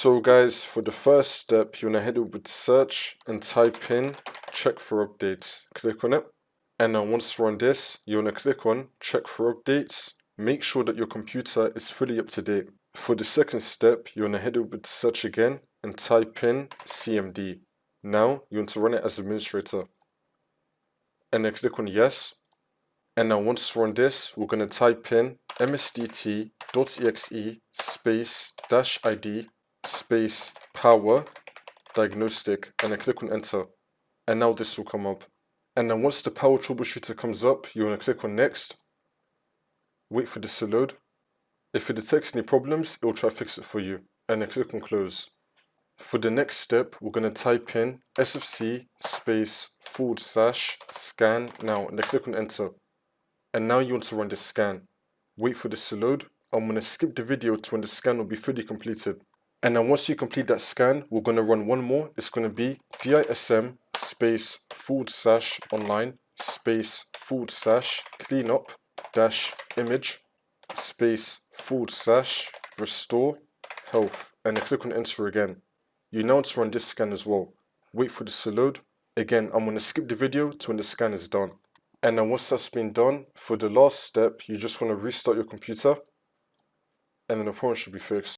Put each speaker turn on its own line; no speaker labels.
So guys, for the first step, you want to head over to search and type in check for updates. Click on it. And now once you're on this, you want to click on check for updates. Make sure that your computer is fully up to date. For the second step, you want to head over to search again and type in CMD. Now you want to run it as administrator. And then click on yes. And now once we're on this, we're going to type in msdt.exe space -id space power diagnostic, and then click on enter. And now this will come up. And then once the power troubleshooter comes up, you want to click on next. Wait for this to load. If it detects any problems, it will try to fix it for you. And then click on close. For the next step, we're going to type in sfc space /scan now, and then click on enter. And now you want to run the scan. Wait for this to load. I'm going to skip the video to when the scan will be fully completed. And then once you complete that scan, we're going to run one more. It's going to be dism space /online space /cleanup -image space /restore health, and then click on enter again. You now want to run this scan as well. Wait for this to load. Again, I'm going to skip the video to when the scan is done. And then once that's been done, for the last step, you just want to restart your computer, and then the problem should be fixed.